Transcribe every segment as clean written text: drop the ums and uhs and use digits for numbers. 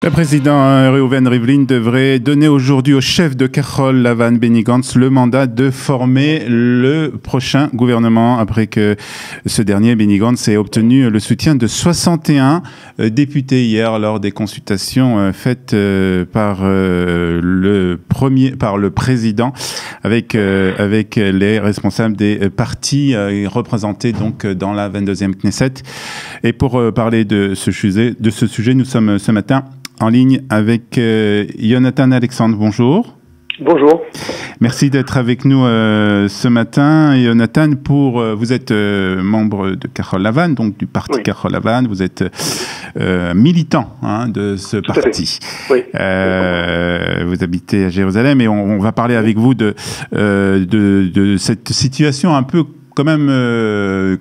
Le président Reuven Rivlin devrait donner aujourd'hui au chef de Kachol Lavan Benny Gantz le mandat de former le prochain gouvernement après que ce dernier, Benny Gantz, ait obtenu le soutien de 61 députés hier lors des consultations faites par le président avec les responsables des partis représentés donc dans la 22e Knesset. Et pour parler de ce sujet, nous sommes ce matin en ligne avec Jonathan Alexandre. Bonjour. Bonjour. Merci d'être avec nous ce matin. Jonathan, vous êtes membre de Kachol Lavan, donc du parti Kachol Lavan. Vous êtes militant de ce parti. Oui. Vous habitez à Jérusalem et on va parler avec vous de cette situation un peu quand même...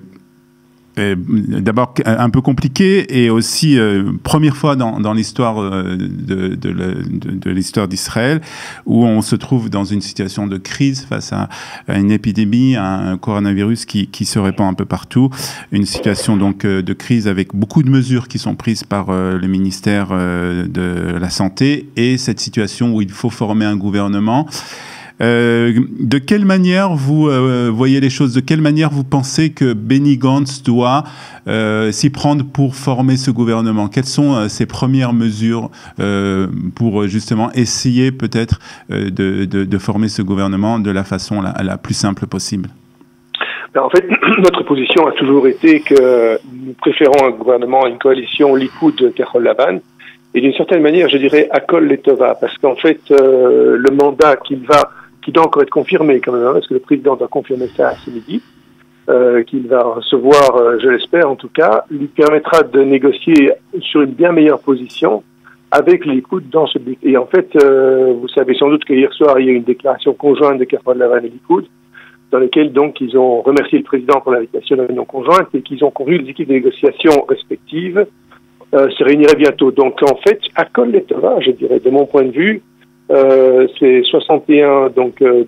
d'abord un peu compliqué et aussi première fois dans l'histoire de l'histoire d'Israël où on se trouve dans une situation de crise face à une épidémie, à un coronavirus qui se répand un peu partout, une situation donc de crise avec beaucoup de mesures qui sont prises par le ministère de la Santé et cette situation où il faut former un gouvernement. De quelle manière vous voyez les choses? De quelle manière vous pensez que Benny Gantz doit s'y prendre pour former ce gouvernement? Quelles sont ses premières mesures pour justement essayer peut-être de former ce gouvernement de la façon la plus simple possible? En fait, notre position a toujours été que nous préférons un gouvernement à une coalition Likoud-Kachol Lavan. Et d'une certaine manière, je dirais Akol Letova, parce qu'en fait, le mandat qui doit encore être confirmé quand même, parce que le président doit confirmer ça ce midi, qu'il va recevoir, je l'espère en tout cas, lui permettra de négocier sur une bien meilleure position avec l'Likoud dans ce but. Et en fait, vous savez sans doute qu'hier soir, il y a eu une déclaration conjointe de Kachol Lavan et Likoud, dans laquelle donc ils ont remercié le président pour l'invitation de la réunion conjointe et qu'ils ont conduit les équipes de négociation respectives se réuniraient bientôt. Donc en fait, Akol Letova, je dirais, de mon point de vue, ces 61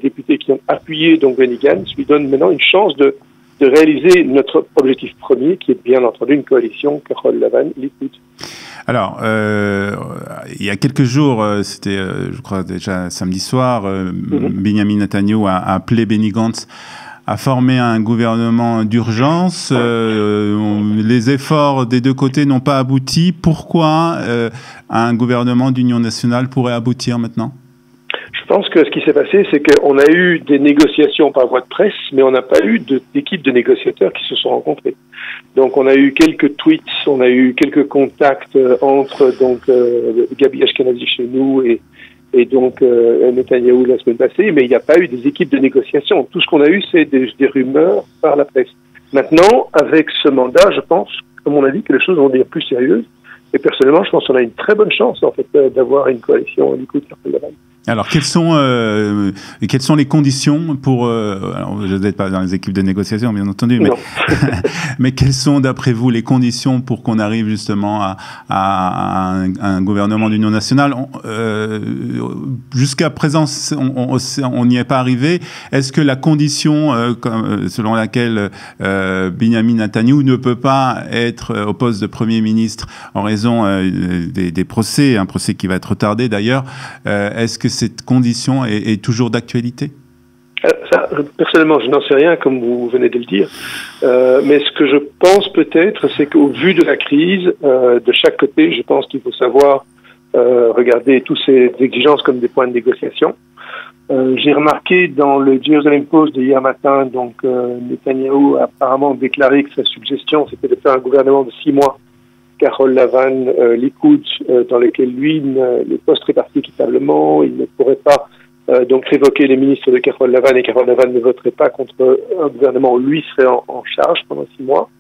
députés qui ont appuyé Benny Gantz lui donnent maintenant une chance de réaliser notre objectif premier, qui est bien entendu une coalition Kachol Lavan Likoud. Alors, il y a quelques jours, c'était, je crois déjà samedi soir, Benjamin Netanyahu a appelé Benny Gantz à former un gouvernement d'urgence. Les efforts des deux côtés n'ont pas abouti. Pourquoi un gouvernement d'union nationale pourrait aboutir maintenant? Je pense que ce qui s'est passé, c'est qu'on a eu des négociations par voie de presse, mais on n'a pas eu d'équipe de négociateurs qui se sont rencontrés. Donc on a eu quelques tweets, on a eu quelques contacts entre Gabi Ashkenazi chez nous et donc Netanyahou la semaine passée, mais il n'y a pas eu des équipes de négociation. Tout ce qu'on a eu, c'est des rumeurs par la presse. Maintenant, avec ce mandat, je pense, comme on a dit, que les choses vont devenir plus sérieuses. Et personnellement, je pense qu'on a une très bonne chance, en fait, d'avoir une coalition Likoud-Kachol Lavan. Alors, quelles sont les conditions pour... alors, je n'êtes pas dans les équipes de négociation, bien entendu, mais, mais quelles sont, d'après vous, les conditions pour qu'on arrive justement à un gouvernement d'union nationale? Jusqu'à présent, on n'y est pas arrivé. Est-ce que la condition selon laquelle Benjamin Netanyahu ne peut pas être au poste de Premier ministre en raison des procès, un procès qui va être retardé d'ailleurs, est-ce que cette condition est toujours d'actualité? Ça, personnellement, je n'en sais rien, comme vous venez de le dire. Mais ce que je pense peut-être, c'est qu'au vu de la crise, de chaque côté, je pense qu'il faut savoir regarder toutes ces exigences comme des points de négociation. J'ai remarqué dans le Jerusalem Post de hier matin, Netanyahou a apparemment déclaré que sa suggestion, c'était de faire un gouvernement de 6 mois, Kachol Lavan, Likoud, dans lequel lui, les postes répartis équitablement, il ne pourrait pas révoquer les ministres de Kachol Lavan et Kachol Lavan ne voterait pas contre un gouvernement où lui serait en charge pendant 6 mois.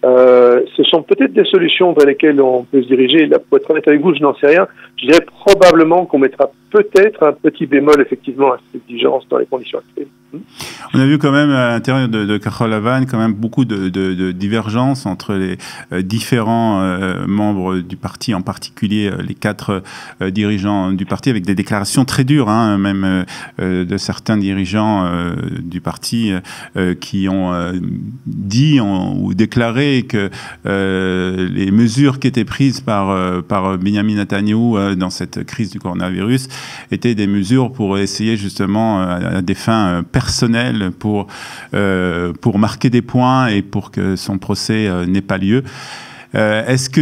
Ce sont peut-être des solutions vers lesquelles on peut se diriger. Là, pour être honnête avec vous, je n'en sais rien. Je dirais probablement qu'on mettra peut-être un petit bémol effectivement à cette exigence dans les conditions actuelles. On a vu quand même à l'intérieur de Kachol Lavan quand même beaucoup de divergences entre les différents membres du parti, en particulier les 4 dirigeants du parti, avec des déclarations très dures, hein, même de certains dirigeants du parti qui ont dit ou déclaré que les mesures qui étaient prises par Benjamin Netanyahou dans cette crise du coronavirus étaient des mesures pour essayer justement à des fins personnelles pour marquer des points et pour que son procès n'ait pas lieu. Est-ce que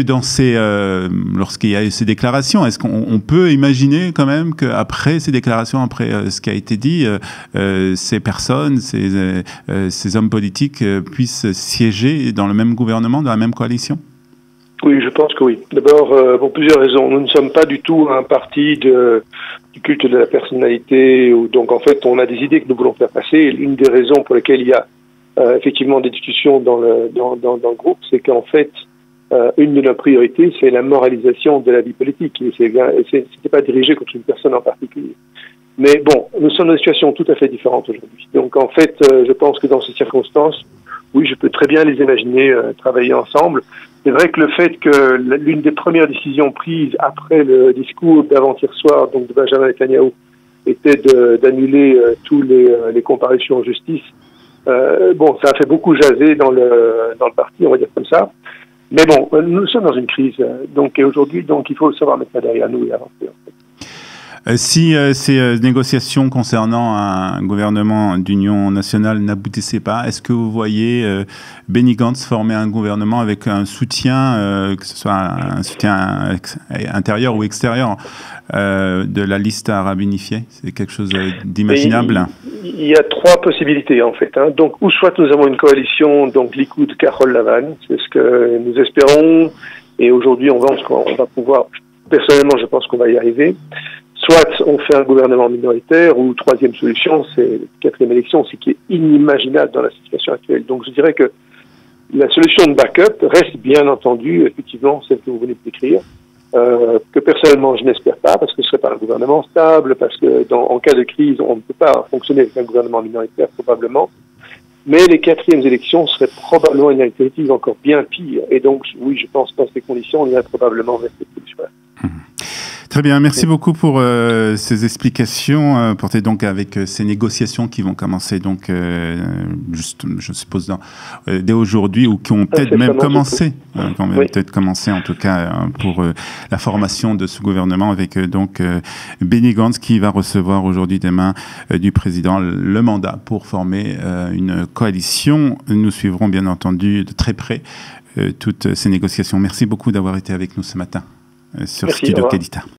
lorsqu'il y a eu ces déclarations, est-ce qu'on peut imaginer quand même qu'après ces déclarations, après ce qui a été dit, ces personnes, ces hommes politiques puissent siéger dans le même gouvernement, dans la même coalition ? Oui, je pense que oui. D'abord, pour plusieurs raisons. Nous ne sommes pas du tout un parti du culte de la personnalité, où donc en fait on a des idées que nous voulons faire passer. Et l'une des raisons pour lesquelles il y a effectivement des discussions dans le groupe, c'est qu'en fait une de nos priorités, c'est la moralisation de la vie politique. Et c'était pas dirigé contre une personne en particulier. Mais bon, nous sommes dans une situation tout à fait différente aujourd'hui. Donc en fait, je pense que dans ces circonstances, oui, je peux très bien les imaginer travailler ensemble. C'est vrai que le fait que l'une des premières décisions prises après le discours d'avant-hier soir, donc de Benjamin Netanyahou, était d'annuler tous les comparutions en justice. Bon, ça a fait beaucoup jaser dans le parti, on va dire comme ça. Mais bon, nous sommes dans une crise, et aujourd'hui, donc il faut savoir mettre ça derrière nous et avancer. Si ces négociations concernant un gouvernement d'union nationale n'aboutissaient pas, est-ce que vous voyez Benny Gantz former un gouvernement avec un soutien, que ce soit un soutien intérieur ou extérieur, de la liste arabe unifiée? C'est quelque chose d'imaginable? Il y a 3 possibilités en fait. Donc, ou soit nous avons une coalition, donc Likoud, Kachol Lavan, c'est ce que nous espérons, et aujourd'hui on va pouvoir, personnellement je pense qu'on va y arriver. Soit on fait un gouvernement minoritaire, ou troisième solution, c'est la 4e élection, ce qui est inimaginable dans la situation actuelle. Donc je dirais que la solution de backup reste bien entendu, effectivement, celle que vous venez de décrire, que personnellement je n'espère pas, parce que ce serait pas un gouvernement stable, parce que en cas de crise, on ne peut pas fonctionner avec un gouvernement minoritaire probablement. Mais les 4e élections seraient probablement une alternative encore bien pire. Et donc, oui, je pense que dans ces conditions, on irait probablement rester plus sur. Très bien, merci beaucoup pour ces explications, portées donc avec ces négociations qui vont commencer donc juste, je suppose, dès aujourd'hui, ou qui ont peut-être même commencé, peut-être commencé en tout cas pour la formation de ce gouvernement, avec donc Benny Gantz qui va recevoir aujourd'hui des mains du président le mandat pour former une coalition. Nous suivrons bien entendu de très près toutes ces négociations. Merci beaucoup d'avoir été avec nous ce matin sur Studio Kedita.